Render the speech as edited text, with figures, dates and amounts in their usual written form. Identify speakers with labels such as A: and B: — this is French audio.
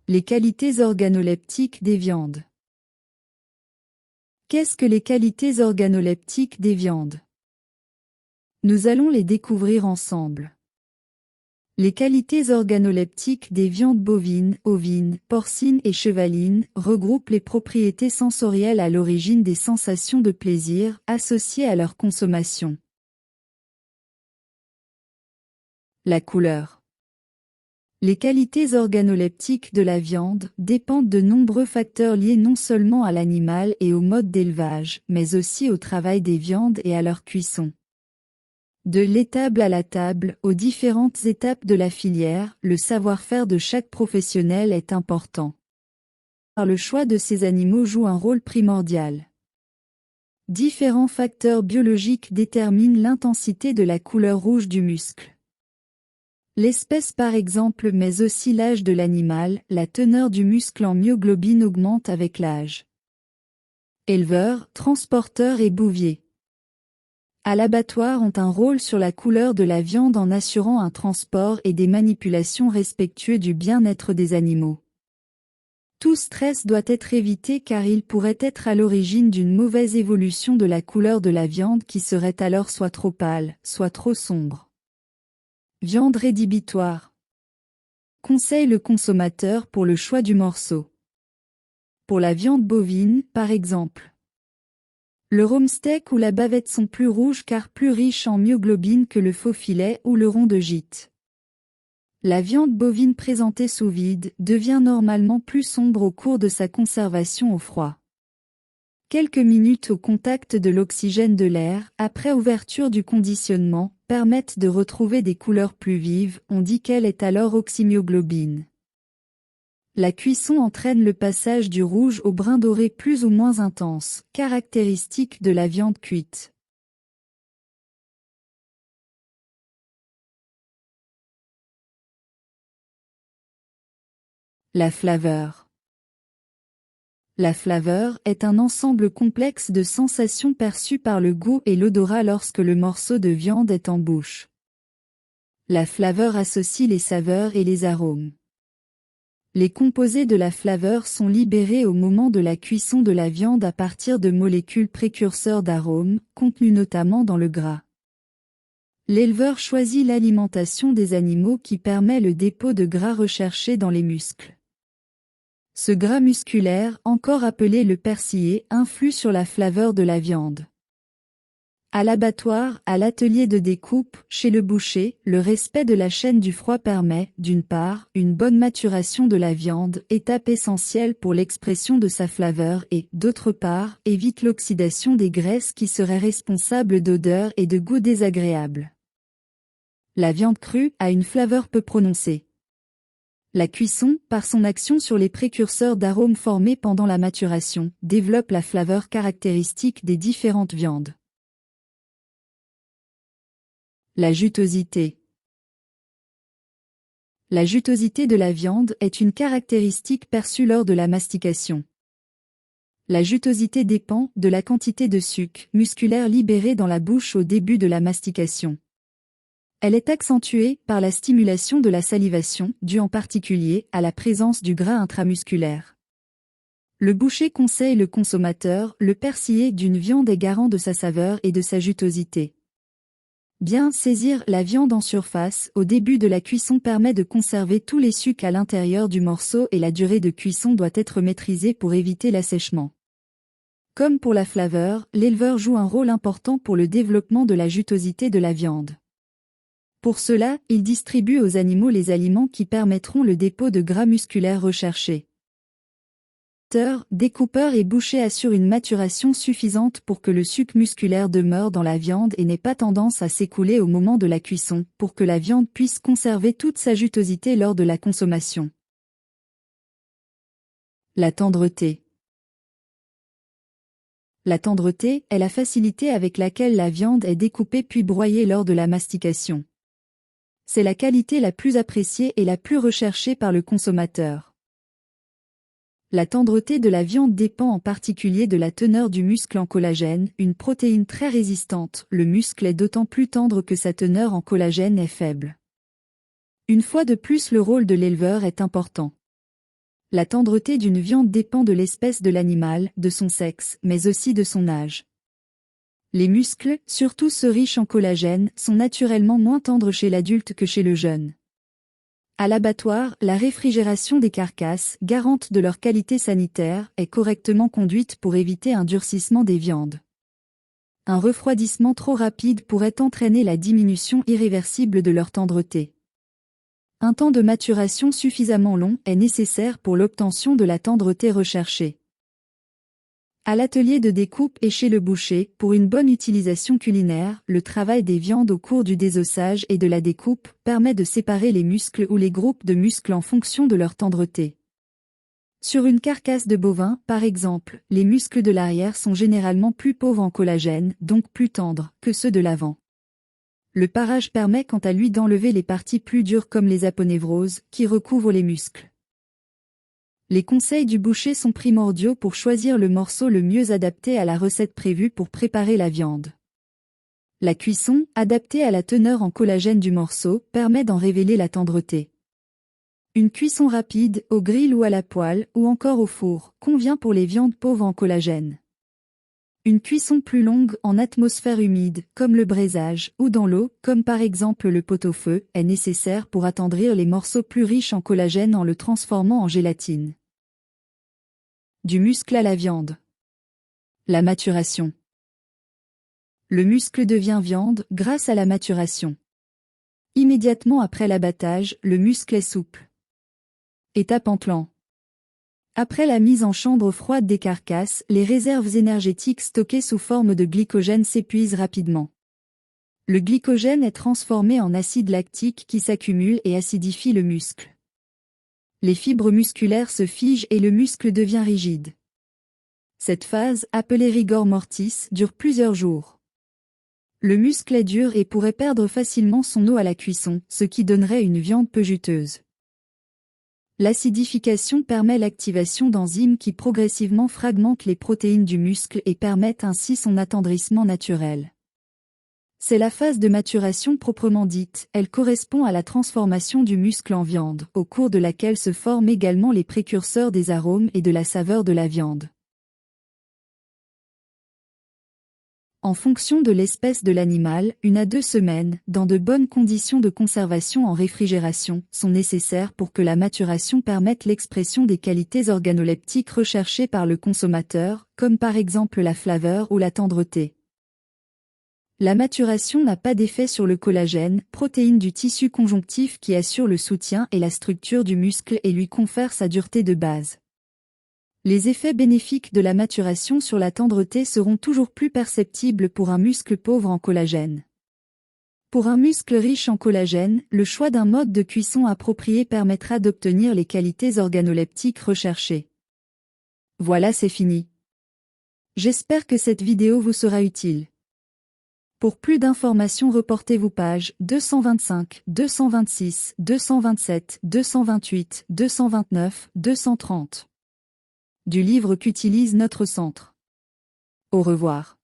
A: Les qualités organoleptiques des viandes. Qu'est-ce que les qualités organoleptiques des viandes? Nous allons les découvrir ensemble. Les qualités organoleptiques des viandes bovines, ovines, porcines et chevalines regroupent les propriétés sensorielles à l'origine des sensations de plaisir associées à leur consommation. La couleur. Les qualités organoleptiques de la viande dépendent de nombreux facteurs liés non seulement à l'animal et au mode d'élevage, mais aussi au travail des viandes et à leur cuisson. De l'étable à la table, aux différentes étapes de la filière, le savoir-faire de chaque professionnel est important. Le choix de ces animaux joue un rôle primordial. Différents facteurs biologiques déterminent l'intensité de la couleur rouge du muscle. L'espèce par exemple, mais aussi l'âge de l'animal, la teneur du muscle en myoglobine augmente avec l'âge. Éleveurs, transporteurs et bouviers. À l'abattoir ont un rôle sur la couleur de la viande en assurant un transport et des manipulations respectueux du bien-être des animaux. Tout stress doit être évité car il pourrait être à l'origine d'une mauvaise évolution de la couleur de la viande qui serait alors soit trop pâle, soit trop sombre. Viande rédhibitoire. Conseille le consommateur pour le choix du morceau. Pour la viande bovine, par exemple. Le rhum steak ou la bavette sont plus rouges car plus riches en myoglobine que le faux filet ou le rond de gîte. La viande bovine présentée sous vide devient normalement plus sombre au cours de sa conservation au froid. Quelques minutes au contact de l'oxygène de l'air, après ouverture du conditionnement, permettent de retrouver des couleurs plus vives, on dit qu'elle est alors oxymyoglobine. La cuisson entraîne le passage du rouge au brun doré plus ou moins intense, caractéristique de la viande cuite. La flaveur. La flaveur est un ensemble complexe de sensations perçues par le goût et l'odorat lorsque le morceau de viande est en bouche. La flaveur associe les saveurs et les arômes. Les composés de la flaveur sont libérés au moment de la cuisson de la viande à partir de molécules précurseurs d'arômes, contenues notamment dans le gras. L'éleveur choisit l'alimentation des animaux qui permet le dépôt de gras recherché dans les muscles. Ce gras musculaire, encore appelé le persillé, influe sur la flaveur de la viande. À l'abattoir, à l'atelier de découpe, chez le boucher, le respect de la chaîne du froid permet, d'une part, une bonne maturation de la viande, étape essentielle pour l'expression de sa flaveur et, d'autre part, évite l'oxydation des graisses qui seraient responsables d'odeurs et de goûts désagréables. La viande crue a une flaveur peu prononcée. La cuisson, par son action sur les précurseurs d'arômes formés pendant la maturation, développe la flaveur caractéristique des différentes viandes. La jutosité. La jutosité de la viande est une caractéristique perçue lors de la mastication. La jutosité dépend de la quantité de sucre musculaire libéré dans la bouche au début de la mastication. Elle est accentuée par la stimulation de la salivation, due en particulier à la présence du gras intramusculaire. Le boucher conseille le consommateur, le persillé d'une viande est garant de sa saveur et de sa jutosité. Bien saisir la viande en surface au début de la cuisson permet de conserver tous les sucres à l'intérieur du morceau et la durée de cuisson doit être maîtrisée pour éviter l'assèchement. Comme pour la flaveur, l'éleveur joue un rôle important pour le développement de la jutosité de la viande. Pour cela, il distribue aux animaux les aliments qui permettront le dépôt de gras musculaire recherché. Découpeur et boucher assurent une maturation suffisante pour que le sucre musculaire demeure dans la viande et n'ait pas tendance à s'écouler au moment de la cuisson, pour que la viande puisse conserver toute sa jutosité lors de la consommation. La tendreté. La tendreté est la facilité avec laquelle la viande est découpée puis broyée lors de la mastication. C'est la qualité la plus appréciée et la plus recherchée par le consommateur. La tendreté de la viande dépend en particulier de la teneur du muscle en collagène, une protéine très résistante. Le muscle est d'autant plus tendre que sa teneur en collagène est faible. Une fois de plus, le rôle de l'éleveur est important. La tendreté d'une viande dépend de l'espèce de l'animal, de son sexe, mais aussi de son âge. Les muscles, surtout ceux riches en collagène, sont naturellement moins tendres chez l'adulte que chez le jeune. À l'abattoir, la réfrigération des carcasses, garante de leur qualité sanitaire, est correctement conduite pour éviter un durcissement des viandes. Un refroidissement trop rapide pourrait entraîner la diminution irréversible de leur tendreté. Un temps de maturation suffisamment long est nécessaire pour l'obtention de la tendreté recherchée. À l'atelier de découpe et chez le boucher, pour une bonne utilisation culinaire, le travail des viandes au cours du désossage et de la découpe permet de séparer les muscles ou les groupes de muscles en fonction de leur tendreté. Sur une carcasse de bovin, par exemple, les muscles de l'arrière sont généralement plus pauvres en collagène, donc plus tendres, que ceux de l'avant. Le parage permet quant à lui d'enlever les parties plus dures comme les aponevroses, qui recouvrent les muscles. Les conseils du boucher sont primordiaux pour choisir le morceau le mieux adapté à la recette prévue pour préparer la viande. La cuisson, adaptée à la teneur en collagène du morceau, permet d'en révéler la tendreté. Une cuisson rapide, au grill ou à la poêle, ou encore au four, convient pour les viandes pauvres en collagène. Une cuisson plus longue en atmosphère humide, comme le braisage, ou dans l'eau, comme par exemple le pot-au-feu, est nécessaire pour attendrir les morceaux plus riches en collagène en le transformant en gélatine. Du muscle à la viande. La maturation. Le muscle devient viande grâce à la maturation. Immédiatement après l'abattage, le muscle est souple. Étape enclenchée. Après la mise en chambre froide des carcasses, les réserves énergétiques stockées sous forme de glycogène s'épuisent rapidement. Le glycogène est transformé en acide lactique qui s'accumule et acidifie le muscle. Les fibres musculaires se figent et le muscle devient rigide. Cette phase, appelée rigor mortis, dure plusieurs jours. Le muscle est dur et pourrait perdre facilement son eau à la cuisson, ce qui donnerait une viande peu juteuse. L'acidification permet l'activation d'enzymes qui progressivement fragmentent les protéines du muscle et permettent ainsi son attendrissement naturel. C'est la phase de maturation proprement dite, elle correspond à la transformation du muscle en viande, au cours de laquelle se forment également les précurseurs des arômes et de la saveur de la viande. En fonction de l'espèce de l'animal, 1 à 2 semaines, dans de bonnes conditions de conservation en réfrigération, sont nécessaires pour que la maturation permette l'expression des qualités organoleptiques recherchées par le consommateur, comme par exemple la flaveur ou la tendreté. La maturation n'a pas d'effet sur le collagène, protéine du tissu conjonctif qui assure le soutien et la structure du muscle et lui confère sa dureté de base. Les effets bénéfiques de la maturation sur la tendreté seront toujours plus perceptibles pour un muscle pauvre en collagène. Pour un muscle riche en collagène, le choix d'un mode de cuisson approprié permettra d'obtenir les qualités organoleptiques recherchées. Voilà, c'est fini. J'espère que cette vidéo vous sera utile. Pour plus d'informations, reportez-vous page 225, 226, 227, 228, 229, 230. Du livre qu'utilise notre centre. Au revoir.